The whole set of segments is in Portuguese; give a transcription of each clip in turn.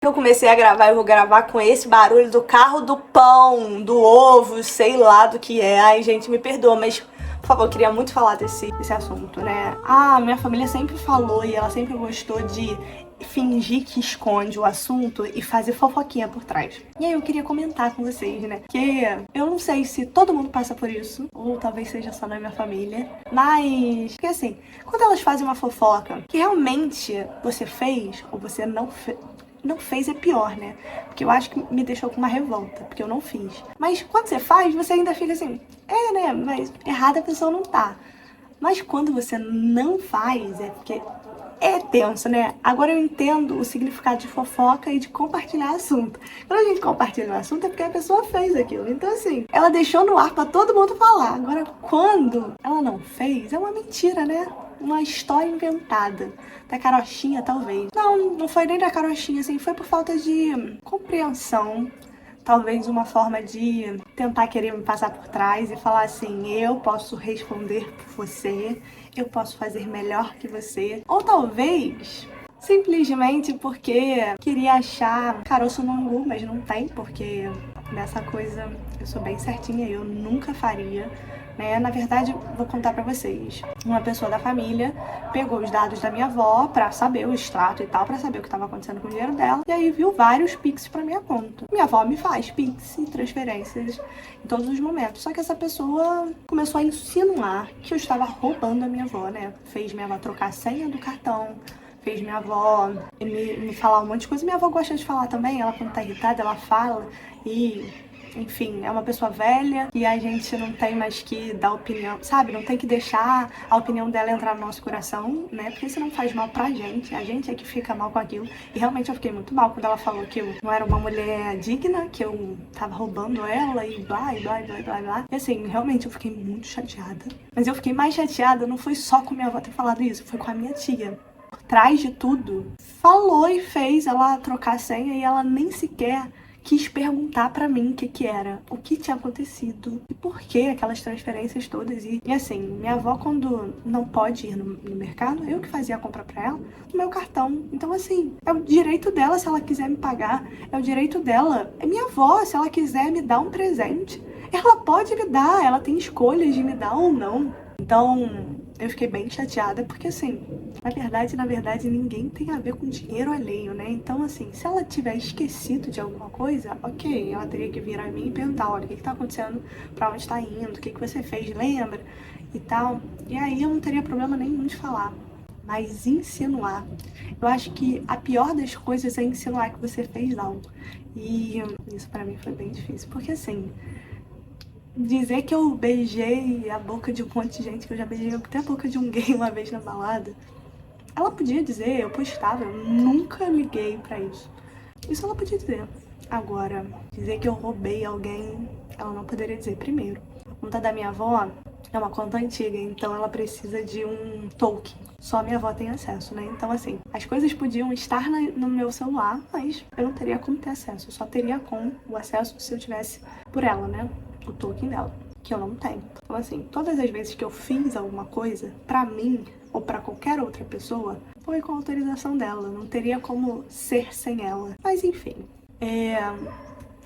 Eu comecei a gravar, eu vou gravar com esse barulho do carro do pão, do ovo, sei lá do que é. Ai, gente, me perdoa, mas, por favor, eu queria muito falar desse assunto, né? Minha família sempre falou e ela sempre gostou de fingir que esconde o assunto e fazer fofoquinha por trás. E aí eu queria comentar com vocês, né? Que eu não sei se todo mundo passa por isso, ou talvez seja só na minha família, mas porque assim, quando elas fazem uma fofoca que realmente você fez ou você não fez é pior, né? Porque eu acho que me deixou com uma revolta, porque eu não fiz. Mas quando você faz, você ainda fica assim, né? Mas errada a pessoa não tá. Mas quando você não faz, é porque é tenso, né? Agora eu entendo o significado de fofoca e de compartilhar assunto. Quando a gente compartilha um assunto é porque a pessoa fez aquilo. Então, assim, ela deixou no ar pra todo mundo falar. Agora, quando ela não fez, é uma mentira, né? Uma história inventada. Da carochinha, talvez. Não foi nem da carochinha, assim, foi por falta de compreensão. Talvez uma forma de tentar querer me passar por trás e falar assim, eu posso responder por você, eu posso fazer melhor que você. Ou talvez simplesmente porque queria achar caroço no angu, mas não tem, porque nessa coisa eu sou bem certinha, eu nunca faria. Né? Na verdade, vou contar pra vocês. Uma pessoa da família pegou os dados da minha avó pra saber o extrato e tal, pra saber o que estava acontecendo com o dinheiro dela, e aí viu vários Pix pra minha conta. Minha avó me faz Pix e transferências em todos os momentos. Só que essa pessoa começou a insinuar que eu estava roubando a minha avó, né? Fez minha avó trocar a senha do cartão, fez minha avó me falar um monte de coisa. Minha avó gosta de falar também, ela quando tá irritada, ela fala e... Enfim, é uma pessoa velha e a gente não tem mais que dar opinião, sabe? Não tem que deixar a opinião dela entrar no nosso coração, né? Porque isso não faz mal pra gente, a gente é que fica mal com aquilo. E realmente eu fiquei muito mal quando ela falou que eu não era uma mulher digna, que eu tava roubando ela e blá, e blá, e blá, e blá, e blá. E assim, realmente eu fiquei muito chateada. Mas eu fiquei mais chateada, não foi só com minha avó ter falado isso, foi com a minha tia. Por trás de tudo, falou e fez ela trocar a senha e ela nem sequer quis perguntar pra mim o que era, o que tinha acontecido e por que aquelas transferências todas. E assim, minha avó quando não pode ir no mercado, eu que fazia a compra pra ela, no meu cartão. Então assim, é o direito dela se ela quiser me pagar, é o direito dela. É minha avó, se ela quiser me dar um presente, ela pode me dar, ela tem escolhas de me dar ou não. Então, eu fiquei bem chateada, porque assim, na verdade, ninguém tem a ver com dinheiro alheio, né? Então, assim, se ela tiver esquecido de alguma coisa, ok, ela teria que vir a mim e perguntar, olha, o que tá acontecendo, pra onde tá indo, o que você fez, lembra? E tal. E aí eu não teria problema nenhum de falar. Mas insinuar, eu acho que a pior das coisas é insinuar que você fez algo. E isso pra mim foi bem difícil, porque assim... Dizer que eu beijei a boca de um monte de gente, que eu já beijei até a boca de um gay uma vez na balada. Ela podia dizer, eu postava, eu nunca liguei pra isso. Isso ela podia dizer. Agora, dizer que eu roubei alguém, ela não poderia dizer. Primeiro, a conta da minha avó é uma conta antiga, então ela precisa de um token. Só a minha avó tem acesso, né? Então, assim, as coisas podiam estar no meu celular, mas eu não teria como ter acesso. Eu só teria com o acesso se eu tivesse por ela, né? O token dela, que eu não tenho. Então, assim, todas as vezes que eu fiz alguma coisa, pra mim ou pra qualquer outra pessoa, foi com a autorização dela. Não teria como ser sem ela. Mas, enfim,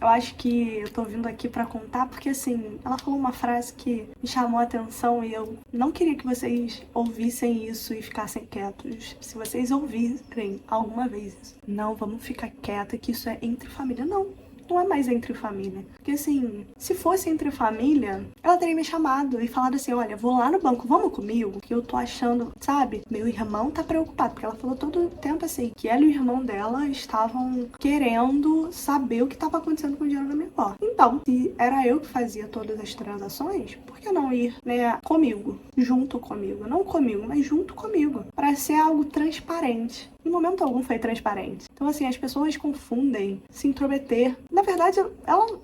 eu acho que eu tô vindo aqui pra contar porque, assim, ela falou uma frase que me chamou a atenção e eu não queria que vocês ouvissem isso e ficassem quietos. Se vocês ouvirem alguma vez isso, não, vamos ficar quieta que isso é entre família. Não é mais entre família. Porque assim, se fosse entre família, ela teria me chamado e falado assim, olha, vou lá no banco, vamos comigo? Que eu tô achando, sabe? Meu irmão tá preocupado, porque ela falou todo o tempo assim, que ela e o irmão dela estavam querendo saber o que tava acontecendo com o dinheiro da minha avó. Então, se era eu que fazia todas as transações, por que não ir, né, comigo? Junto comigo. Não comigo, mas junto comigo. Pra ser algo transparente. Em momento algum foi transparente. Então, assim, as pessoas confundem se intrometer. Na verdade,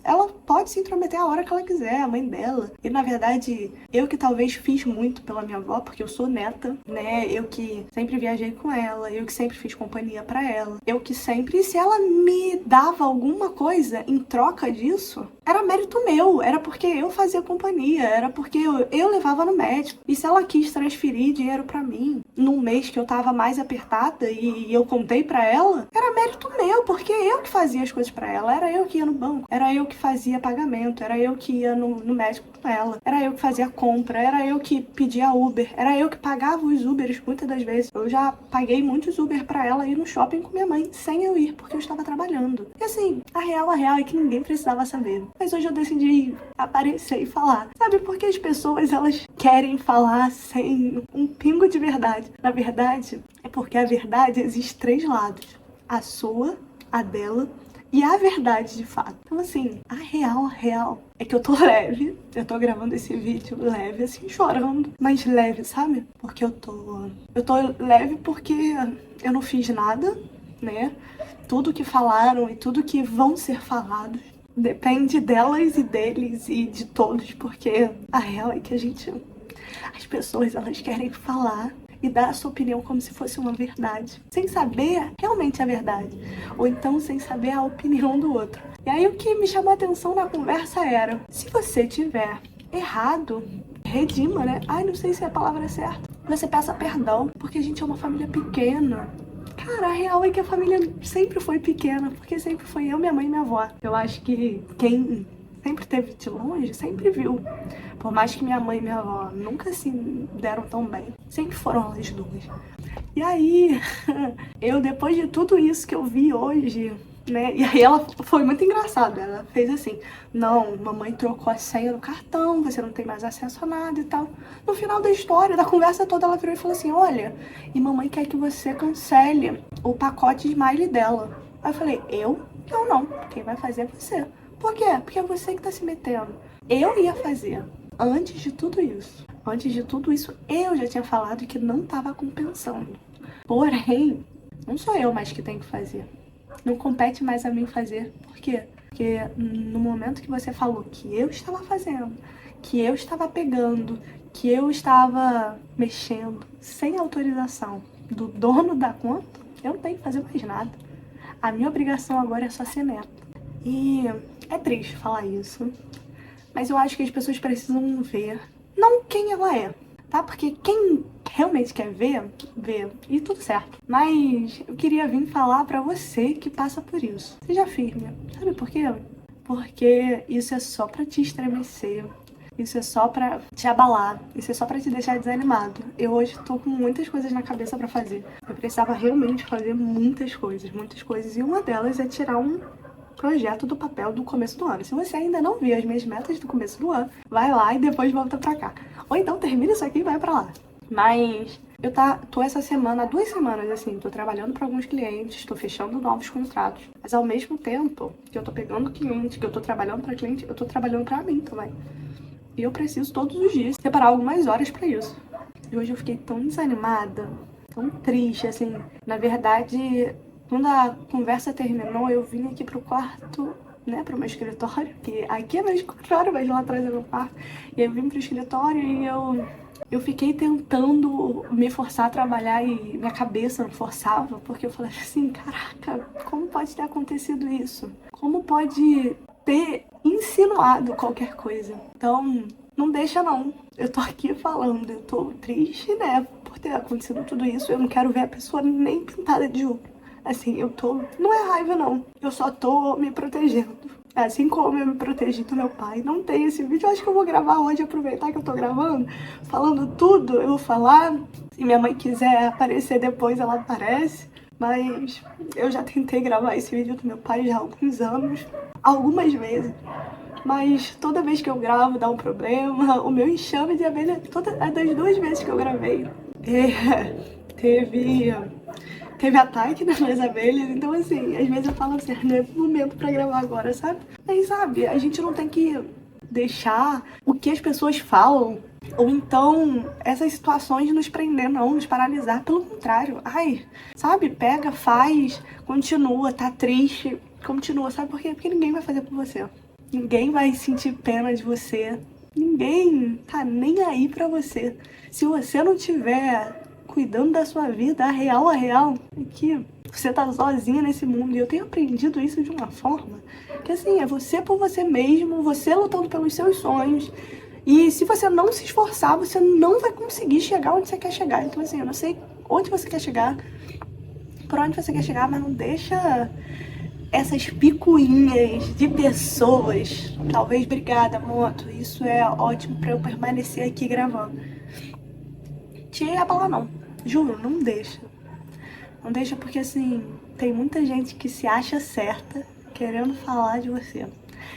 ela pode se intrometer a hora que ela quiser, a mãe dela. E, na verdade, eu que talvez fiz muito pela minha avó, porque eu sou neta, né? Eu que sempre viajei com ela, eu que sempre fiz companhia pra ela. Eu que sempre... E se ela me dava alguma coisa em troca disso, era mérito meu, era porque eu fazia companhia, era porque eu levava no médico. E se ela quis transferir dinheiro pra mim num mês que eu tava mais apertada e eu contei pra ela, era mérito meu, porque eu que fazia as coisas pra ela, era eu que ia no banco, era eu que fazia pagamento, era eu que ia no médico com ela, era eu que fazia compra, era eu que pedia Uber, era eu que pagava os Ubers muitas das vezes. Eu já paguei muitos Uber pra ela ir no shopping com minha mãe sem eu ir, porque eu estava trabalhando. E assim, a real é que ninguém precisava saber. Mas hoje eu decidi aparecer e falar. Sabe, porque as pessoas, elas querem falar sem um pingo de verdade. Na verdade, é porque a verdade existe 3 lados. A sua, a dela e a verdade de fato. Então assim, a real é que eu tô leve. Eu tô gravando esse vídeo leve, assim, chorando. Mas leve, sabe? Porque eu tô leve porque eu não fiz nada, né? Tudo que falaram e tudo que vão ser falados depende delas e deles e de todos, porque a real é que as pessoas, elas querem falar e dar a sua opinião como se fosse uma verdade, sem saber realmente a verdade, ou então sem saber a opinião do outro. E aí o que me chamou a atenção na conversa era, se você tiver errado, redima, né? Ai, não sei se a palavra é certa. Você peça perdão, porque a gente é uma família pequena. Cara, a real é que a família sempre foi pequena, porque sempre foi eu, minha mãe e minha avó. Eu acho que quem sempre teve de longe, sempre viu. Por mais que minha mãe e minha avó nunca se deram tão bem, sempre foram elas duas. E aí, eu depois de tudo isso que eu vi hoje, né? E aí ela foi muito engraçada. Ela fez assim: não, mamãe trocou a senha do cartão, você não tem mais acesso a nada e tal. No final da história, da conversa toda, ela virou e falou assim: olha, e mamãe quer que você cancele o pacote Smile dela. Aí eu falei: eu? Eu não. Quem vai fazer é você. Por quê? Porque é você que tá se metendo. Eu ia fazer. Antes de tudo isso. Antes de tudo isso, eu já tinha falado que não tava compensando. Porém, não sou eu mais que tenho que fazer. Não compete mais a mim fazer. Por quê? Porque no momento que você falou que eu estava fazendo, que eu estava pegando, que eu estava mexendo sem autorização do dono da conta, eu não tenho que fazer mais nada. A minha obrigação agora é só ser neta. E é triste falar isso, mas eu acho que as pessoas precisam ver, não quem ela é, tá? Porque quem realmente quer ver, vê, e tudo certo. Mas eu queria vir falar pra você que passa por isso. Seja firme. Sabe por quê? Porque isso é só pra te estremecer. Isso é só pra te abalar. Isso é só pra te deixar desanimado. Eu hoje tô com muitas coisas na cabeça pra fazer. Eu precisava realmente fazer muitas coisas. E uma delas é tirar um projeto do papel do começo do ano. Se você ainda não viu as minhas metas do começo do ano, vai lá e depois volta pra cá. Ou então termina isso aqui e vai pra lá. Mas eu tô essa semana, há 2 semanas, assim, tô trabalhando para alguns clientes, tô fechando novos contratos. Mas ao mesmo tempo que eu tô pegando cliente, que eu tô trabalhando para cliente, eu tô trabalhando para mim também. E eu preciso todos os dias separar algumas horas para isso. E hoje eu fiquei tão desanimada, tão triste, assim. Na verdade, quando a conversa terminou, eu vim aqui pro quarto, né, pro meu escritório, que aqui é meu escritório, mas lá atrás é meu quarto. E eu vim pro escritório e eu fiquei tentando me forçar a trabalhar e minha cabeça não forçava, porque eu falei assim, caraca, como pode ter acontecido isso? Como pode ter insinuado qualquer coisa? Então, não deixa não. Eu tô aqui falando, eu tô triste, né, por ter acontecido tudo isso. Eu não quero ver a pessoa nem pintada de ouro. Assim, não é raiva não, eu só tô me protegendo. Assim como eu me protegi do meu pai. Não tem esse vídeo, eu acho que eu vou gravar hoje, aproveitar que eu tô gravando, falando tudo, eu vou falar. Se minha mãe quiser aparecer depois, ela aparece. Mas eu já tentei gravar esse vídeo do meu pai já há alguns anos, algumas vezes. Mas toda vez que eu gravo dá um problema. O meu enxame de abelha, das 2 vezes que eu gravei, teve ataque nas minhas abelhas, então assim, às vezes eu falo assim, não é momento pra gravar agora, sabe? Mas sabe, a gente não tem que deixar o que as pessoas falam, ou então essas situações nos prender não, nos paralisar, pelo contrário. Ai, sabe, pega, faz, continua, tá triste, continua, sabe por quê? Porque ninguém vai fazer por você. Ninguém vai sentir pena de você. Ninguém tá nem aí pra você. Se você não tiver cuidando da sua vida, a real é que Você tá sozinha nesse mundo. E eu tenho aprendido isso de uma forma que, assim, é você por você mesmo, você lutando pelos seus sonhos. E se você não se esforçar, você não vai conseguir chegar onde você quer chegar. Então, assim, eu não sei onde você quer chegar, por onde você quer chegar, mas não deixa essas picuinhas de pessoas. Talvez, obrigada, moto. Isso é ótimo pra eu permanecer aqui gravando. Te abalar não. Juro, não deixa. Não deixa porque, assim, tem muita gente que se acha certa querendo falar de você.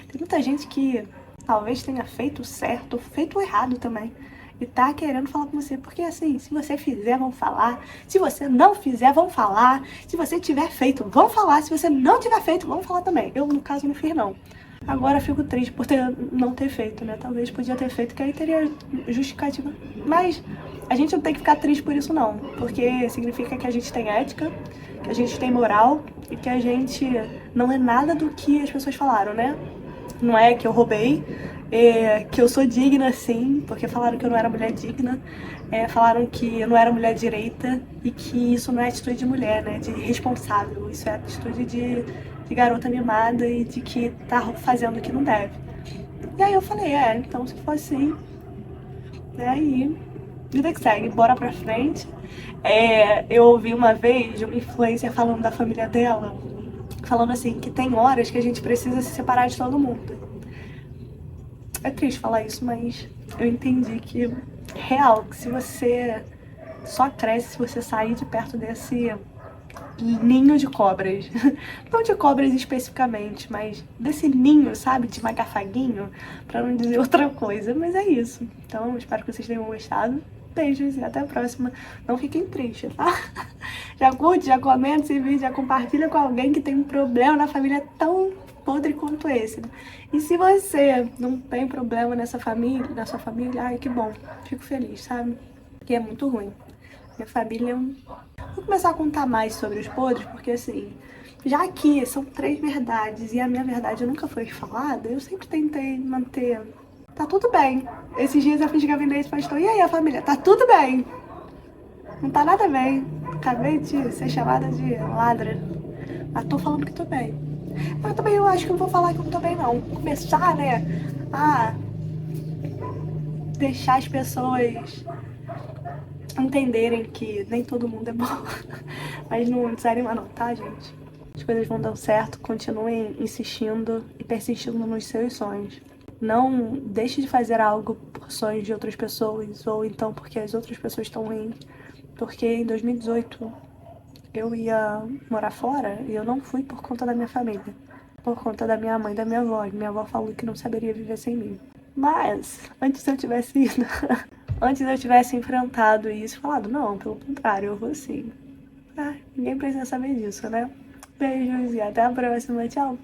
Tem muita gente que talvez tenha feito certo, feito errado também. E tá querendo falar com você. Porque, assim, se você fizer, vão falar. Se você não fizer, vão falar. Se você tiver feito, vão falar. Se você não tiver feito, vão falar também. Eu, no caso, não fiz, não. Agora fico triste por não ter feito, né? Talvez podia ter feito, que aí teria justificativa. Mas a gente não tem que ficar triste por isso, não. Porque significa que a gente tem ética, que a gente tem moral e que a gente não é nada do que as pessoas falaram, né? Não é que eu roubei, que eu sou digna, sim, porque falaram que eu não era mulher digna, falaram que eu não era mulher direita e que isso não é atitude de mulher, né? De responsável. Isso é atitude de garota mimada e de que tá fazendo o que não deve. E aí eu falei, então se for assim, aí vida que segue, bora pra frente. Eu ouvi uma vez uma influencer falando da família dela, falando assim, que tem horas que a gente precisa se separar de todo mundo. É triste falar isso, mas eu entendi que é real, que se você só cresce se você sair de perto desse ninho de cobras. Não de cobras especificamente, mas desse ninho, sabe? De magafaguinho, pra não dizer outra coisa. Mas é isso. Então, espero que vocês tenham gostado. Beijos e até a próxima. Não fiquem tristes, tá? Já curte, já comenta esse vídeo, já compartilha com alguém que tem um problema na família tão podre quanto esse. E se você não tem problema na sua família, ai, que bom. Fico feliz, sabe? Porque é muito ruim. Minha família é um... Vou começar a contar mais sobre os podres, porque assim, já que são 3 verdades e a minha verdade nunca foi falada, eu sempre tentei manter... Tá tudo bem. Esses dias eu fiz gabinete pastor. E aí, a família? Tá tudo bem. Não tá nada bem. Acabei de ser chamada de ladra. Mas tô falando que tô bem. Mas também eu acho que não vou falar que eu não tô bem, não. Começar, né, a deixar as pessoas entenderem que nem todo mundo é bom. Mas não desanima não, tá, gente? As coisas vão dando certo, continuem insistindo e persistindo nos seus sonhos. Não deixe de fazer algo por sonhos de outras pessoas, ou então porque as outras pessoas estão ruins. Porque em 2018 eu ia morar fora e eu não fui por conta da minha família. Por conta da minha mãe e da minha avó. Minha avó falou que não saberia viver sem mim. Mas, antes eu tivesse ido... Antes eu tivesse enfrentado isso, falado, não, pelo contrário, eu vou sim. Ninguém precisa saber disso, né? Beijos e até a próxima, tchau!